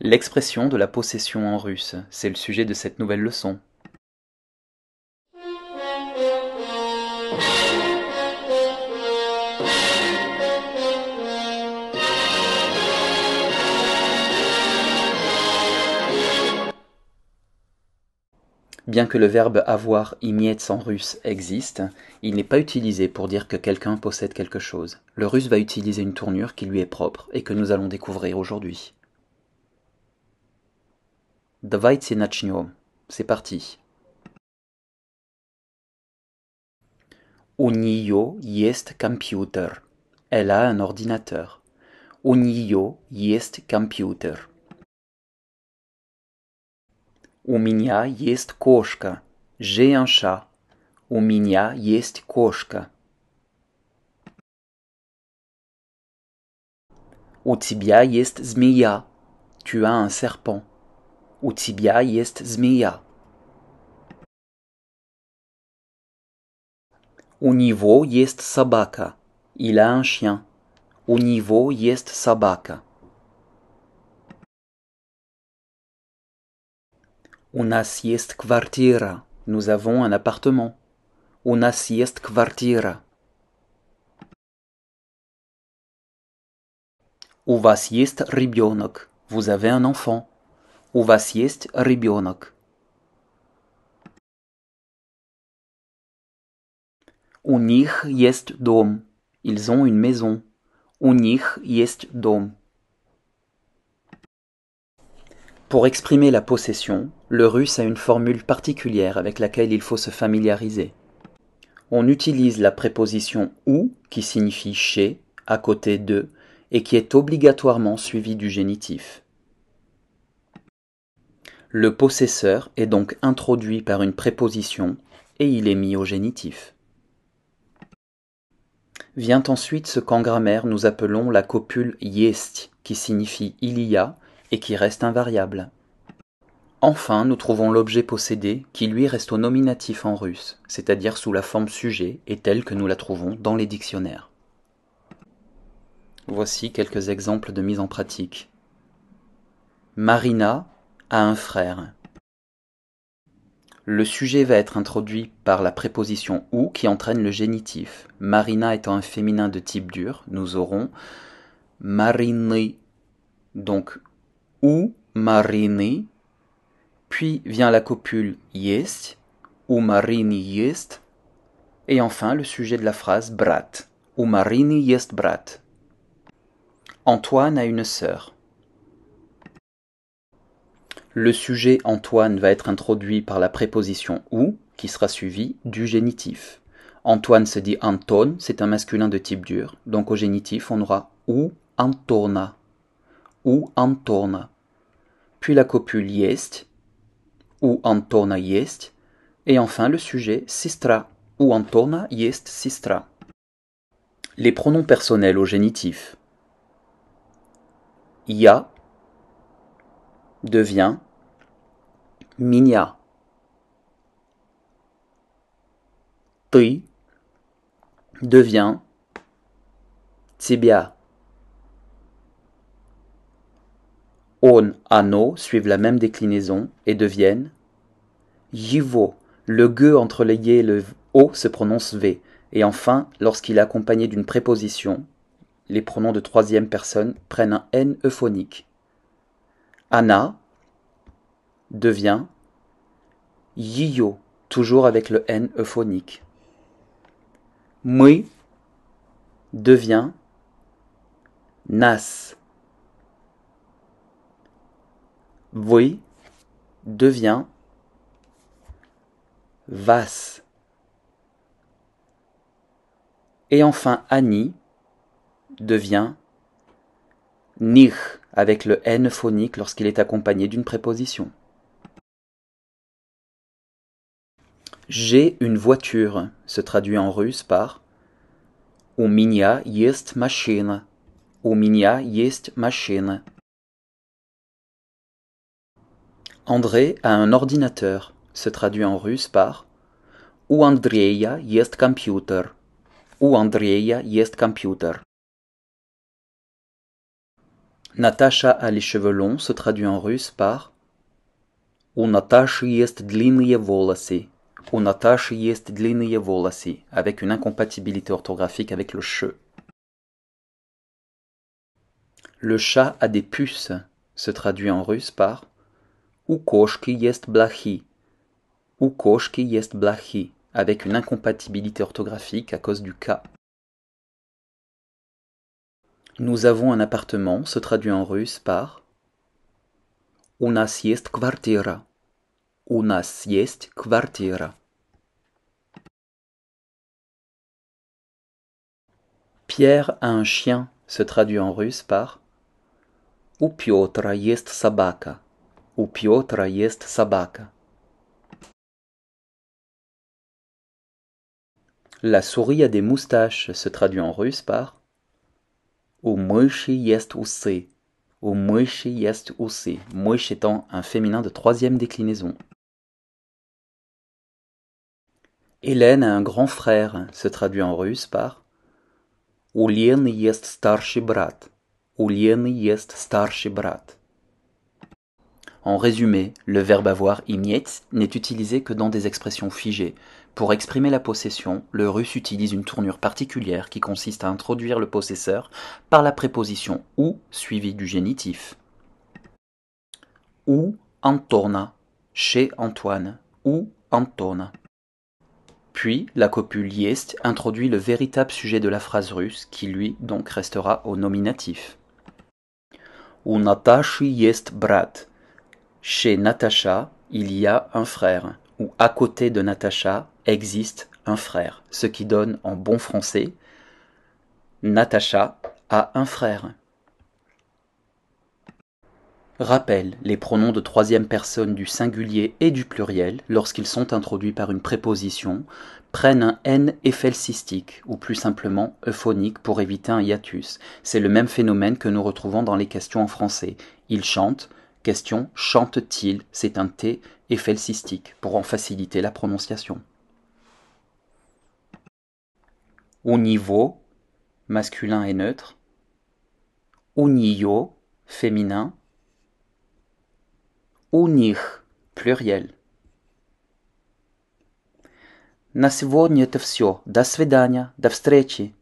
L'expression de la possession en russe, c'est le sujet de cette nouvelle leçon. Bien que le verbe avoir imetz en russe existe, il n'est pas utilisé pour dire que quelqu'un possède quelque chose. Le russe va utiliser une tournure qui lui est propre et que nous allons découvrir aujourd'hui. Давайте начнем. C'est parti. У нее есть компьютер. Elle a un ordinateur. У нее есть компьютер. У меня есть кошка. J'ai un chat. У меня есть кошка. У тебя есть змея. Tu as un serpent. У тебя есть змея. У него есть собака. Il a un chien. У него есть собака. У нас есть квартира. Nous avons un appartement. У нас есть квартира. У вас есть ребенок. Vous avez un enfant. У вас есть ребенок. У них есть дом. Ils ont une maison. У них есть дом. Pour exprimer la possession, le russe a une formule particulière avec laquelle il faut se familiariser. On utilise la préposition ou qui signifie chez, à côté de, et qui est obligatoirement suivie du génitif. Le possesseur est donc introduit par une préposition et il est mis au génitif. Vient ensuite ce qu'en grammaire nous appelons la copule есть, qui signifie il y a et qui reste invariable. Enfin, nous trouvons l'objet possédé qui lui reste au nominatif en russe, c'est-à-dire sous la forme sujet et telle que nous la trouvons dans les dictionnaires. Voici quelques exemples de mise en pratique. Marina a un frère. Le sujet va être introduit par la préposition ou qui entraîne le génitif. Marina étant un féminin de type dur, nous aurons Mariny. Donc ou Mariny. Puis vient la copule есть, у Mariny есть, et enfin le sujet de la phrase brat, у Mariny есть brat. Antoine a une sœur. Le sujet Antoine va être introduit par la préposition ou, qui sera suivi du génitif. Antoine se dit Anton, c'est un masculin de type dur, donc au génitif on aura ou Antona, ou Antona. Puis la copule есть, ou Antona есть, et enfin le sujet sistra, ou Antona есть sistra. Les pronoms personnels au génitif. Я devient меня. Ты devient тебя. Он, оно suivent la même déclinaison et deviennent его. Le ge entre le ye et le o se prononce v. Et enfin, lorsqu'il est accompagné d'une préposition, les pronoms de troisième personne prennent un n euphonique. Anna devient ее, toujours avec le n euphonique. Мы devient нас. Вы devient vas. Et enfin Annie devient них avec le n phonique lorsqu'il est accompagné d'une préposition. J'ai une voiture se traduit en russe par У меня есть машина. У меня есть машина. André a un ordinateur se traduit en russe par У Андрея есть компьютер. У Андрея есть компьютер. Natacha a les cheveux longs se traduit en russe par У Наташи есть длинные волосы. У Наташи есть длинные волосы, avec une incompatibilité orthographique avec le che. Le chat a des puces se traduit en russe par У кошки есть блохи. У кошки есть блохи, avec une incompatibilité orthographique à cause du K. Nous avons un appartement se traduit en russe par У нас есть квартира. У нас есть квартира. Pierre a un chien se traduit en russe par У Пётра есть собака. У Пётра есть собака. La souris a des moustaches se traduit en russe par У мыши есть усы. У мыши есть усы. Мышь étant un féminin de troisième déclinaison. Hélène a un grand frère se traduit en russe par У Лены есть старший брат. У Лены есть старший брат. En résumé, le verbe avoir imieć n'est utilisé que dans des expressions figées. Pour exprimer la possession, le russe utilise une tournure particulière qui consiste à introduire le possesseur par la préposition ou suivie du génitif. Ou Antona, chez Antoine, ou Antona. Puis la copule есть introduit le véritable sujet de la phrase russe qui lui donc restera au nominatif. У Наташи есть брат. Chez Natacha, il y a un frère, ou à côté de Natacha existe un frère, ce qui donne en bon français Natacha a un frère. Rappel, les pronoms de troisième personne du singulier et du pluriel, lorsqu'ils sont introduits par une préposition, prennent un N éphelcistique, ou plus simplement euphonique pour éviter un hiatus. C'est le même phénomène que nous retrouvons dans les questions en français. Il chante. Question, chante-t-il? C'est un T éphelcistique pour en faciliter la prononciation. Au niveau, masculin et neutre. У неё, féminin. У них, pluriel. На сегодня это все. До свидания, до встречи.